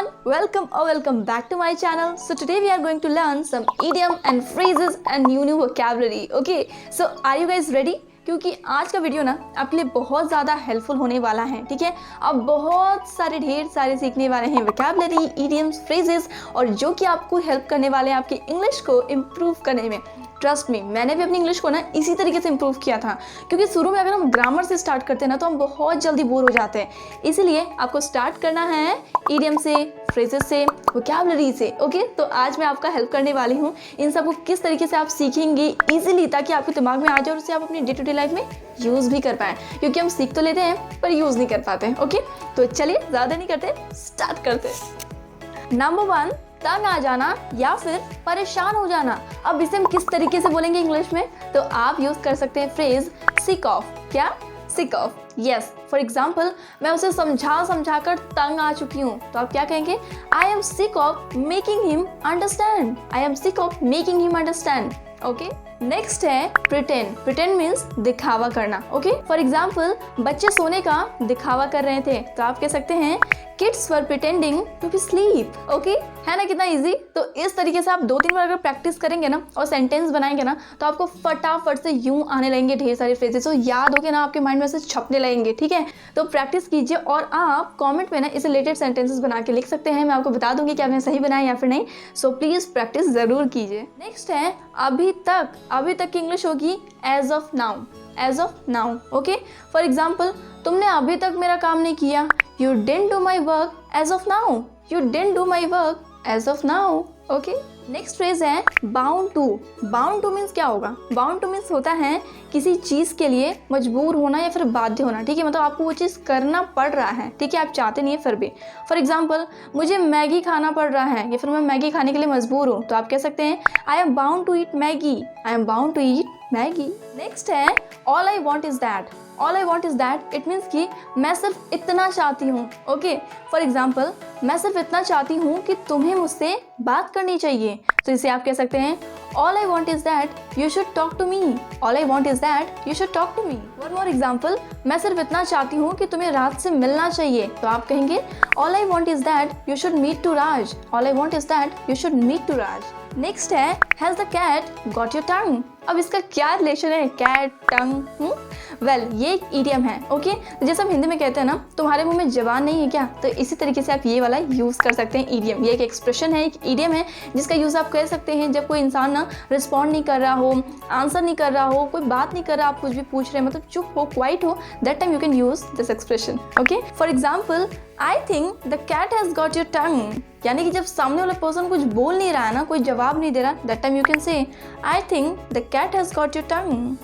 everyone, welcome back to my channel. So today we are going to learn some idiom and phrases and new vocabulary. Okay, so are you guys ready? क्योंकि आज का video ना आपके लिए बहुत ज़्यादा helpful होने वाला है, ठीक है। आप बहुत सारे ढेर सारे सीखने वाले हैं वोकैबुलरी, इडियम्स, फ्रेजेस, और जो कि आपको हेल्प करने वाले हैं आपकी इंग्लिश को इम्प्रूव करने में। ट्रस्ट मी, मैंने भी अपनी इंग्लिश को ना इसी तरीके से इम्प्रूव किया था, क्योंकि शुरू में अगर हम ग्रामर से स्टार्ट करते हैं ना तो हम बहुत जल्दी बोर हो जाते हैं। इसीलिए आपको स्टार्ट करना है इडियम से, फ्रेजेस से, वोकैबुलरी से। ओके, तो आज मैं आपका हेल्प करने वाली हूँ इन सबको किस तरीके से आप सीखेंगे ईजिली, ताकि आपके दिमाग में आ जाए और उसे आप अपनी डे टू डे लाइफ में यूज़ भी कर पाएँ, क्योंकि हम सीख तो लेते हैं पर यूज़ नहीं कर पाते। ओके, तो चलिए ज़्यादा नहीं करते, स्टार्ट करते हैं। नंबर 1, तंग आ जाना या फिर परेशान हो जाना। अब इसे हम किस तरीके से बोलेंगे इंग्लिश में, तो आप यूज कर सकते हैं फ्रेज सिक ऑफ। क्या? Sick of. Yes, for example मैं उसे समझा कर तंग आ चुकी हूँ, तो आप क्या कहेंगे? I am sick of making him understand. I am sick of making him understand. Okay, next है प्रिटेंड। प्रिटेंड मीन्स दिखावा करना। ओके, फॉर एग्जाम्पल बच्चे सोने का दिखावा कर रहे थे, तो आप कह सकते हैं kids were pretending to be sleep. Okay, है ना कितना इजी। तो इस तरीके से आप 2-3 बार अगर प्रैक्टिस करेंगे ना और सेंटेंस बनाएंगे ना, तो आपको फटाफट से यूं आने लगेंगे ढेर सारे फ्रेजेस, तो याद होके ना आपके माइंड में से छपने लगेंगे। ठीक है, तो प्रैक्टिस कीजिए और आप कमेंट में ना इसे रिलेटेड सेंटेंसेस बना के लिख सकते हैं। मैं आपको बता दूंगी कि आपने सही बनाया या फिर नहीं, सो प्लीज प्रैक्टिस जरूर कीजिए। नेक्स्ट है अभी तक। अभी तक की इंग्लिश होगी as of now. As of now. Okay, for example तुमने अभी तक मेरा काम नहीं किया। You didn't do my work as of now. You didn't do my work as of now. Okay? Next phrase है bound to. Bound to means क्या होगा? बाउंड टू मीन्स होता है किसी चीज़ के लिए मजबूर होना या फिर बाध्य होना। ठीक है, मतलब आपको वो चीज़ करना पड़ रहा है। ठीक है, आप चाहते नहीं है फिर भी। फॉर एग्जाम्पल मुझे मैगी खाना पड़ रहा है या फिर मैं मैगी खाने के लिए मजबूर हूँ, तो आप कह सकते हैं I am bound to eat Maggi. I am bound to eat Maggi. Next है all I want is that. All I want is that, it means कि मैं सिर्फ इतना चाहती हूँ। ओके, फॉर एग्जाम्पल मैं सिर्फ इतना चाहती हूँ कि तुम्हें मुझसे बात करनी चाहिए, तो इसे आप कह सकते हैं all I want is that you should talk to me. All I want is that you should talk to me. One more example, मैं सिर्फ इतना चाहती हूँ कि तुम्हें राज से मिलना चाहिए, तो आप कहेंगे all I want is that you should meet to Raj. All I want is that you should meet to Raj. Next है has the cat got your tongue. अब इसका क्या रिलेशन है कैट टंग? वेल, ये एक इडियम है। ओके, जैसे हम हिंदी में कहते हैं ना तुम्हारे मुंह में जबान नहीं है क्या, तो इसी तरीके से आप ये वाला यूज़ कर सकते हैं इडियम। ये एक एक्सप्रेशन है, एक इडियम है, जिसका यूज़ आप कह सकते हैं जब कोई इंसान ना रिस्पॉन्ड नहीं कर रहा हो, आंसर नहीं कर रहा हो, कोई बात नहीं कर रहा, आप कुछ भी पूछ रहे हैं, मतलब चुप हो, क्वाइट हो, that time you can use this expression. Okay, for example I think the cat has got your tongue. यानी कि जब सामने वाला पर्सन कुछ बोल नहीं रहा है ना, कोई जवाब नहीं दे रहा, that time you can say I think the cat has got your tongue.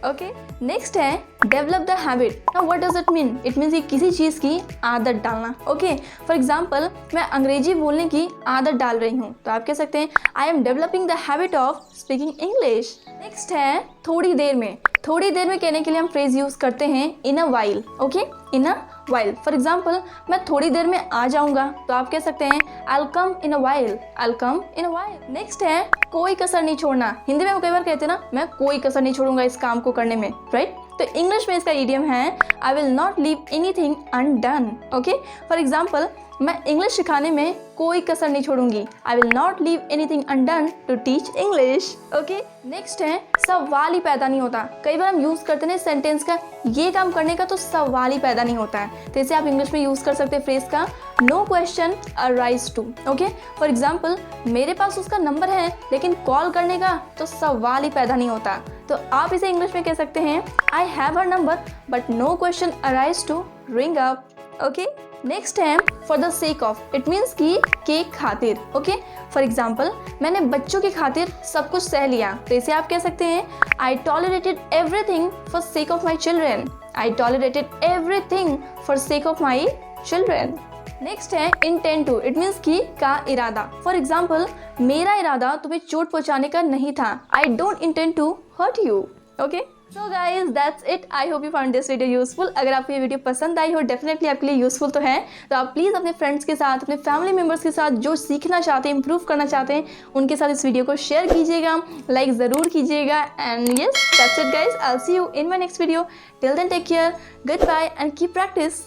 Okay, next है develop the habit. Now what does it mean? It means किसी चीज़ की आदत डालना। ओके, फॉर एग्जाम्पल मैं अंग्रेजी बोलने की आदत डाल रही हूँ, तो आप कह सकते हैं I M developing the habit of speaking English. Next है थोड़ी देर में। थोड़ी देर में कहने के लिए हम फ्रेज यूज करते हैं in a while. Okay, in a while. For example मैं थोड़ी देर में आ जाऊंगा, तो आप कह सकते हैं I'll come in a while. I'll come in a while. Next है कोई कसर नहीं छोड़ना। हिंदी में वो कई बार कहते हैं ना मैं कोई कसर नहीं छोड़ूंगा इस काम को करने में, राइट? तो इंग्लिश में इसका इडियम है I will not leave anything undone. Okay, for example मैं इंग्लिश सिखाने में कोई कसर नहीं छोड़ूंगी। I will not leave anything undone to teach English. Okay, next है सवाल ही पैदा नहीं होता। कई बार हम यूज करते हैं सेंटेंस का ये काम करने का, तो सवाल ही पैदा नहीं होता है, तो इसे आप इंग्लिश में यूज कर सकते हैं फ्रेज का no question arise to. Okay, for example मेरे पास उसका नंबर है लेकिन कॉल करने का तो सवाल ही पैदा नहीं होता, तो आप इसे इंग्लिश में कह सकते हैं I have her number but no question arise to ring up. Okay, next है for the sake of. It means की के खातिर। ओके, फॉर एग्जाम्पल मैंने बच्चों की खातिर सब कुछ सह लिया, तो इसे आप कह सकते हैं I tolerated everything for sake of my children. I tolerated everything for sake of my children. Next है इंटेंट टू। इट मीन्स की का इरादा। फॉर एग्जाम्पल मेरा इरादा तुम्हें चोट पहुंचाने का नहीं था। I don't intend to hurt you. Okay, so guys that's it. I hope you found this video useful. अगर आपको ये वीडियो पसंद आई हो, डेफिनेटली आपके लिए यूजफुल तो है, तो आप प्लीज़ अपने फ्रेंड्स के साथ, अपने फैमिली मेम्बर्स के साथ जो सीखना चाहते हैं, इंप्रूव करना चाहते हैं, उनके साथ इस वीडियो को शेयर कीजिएगा, लाइक ज़रूर कीजिएगा। And yes, that's it guys. I will see you in my next video. Till then take care, goodbye and keep practice.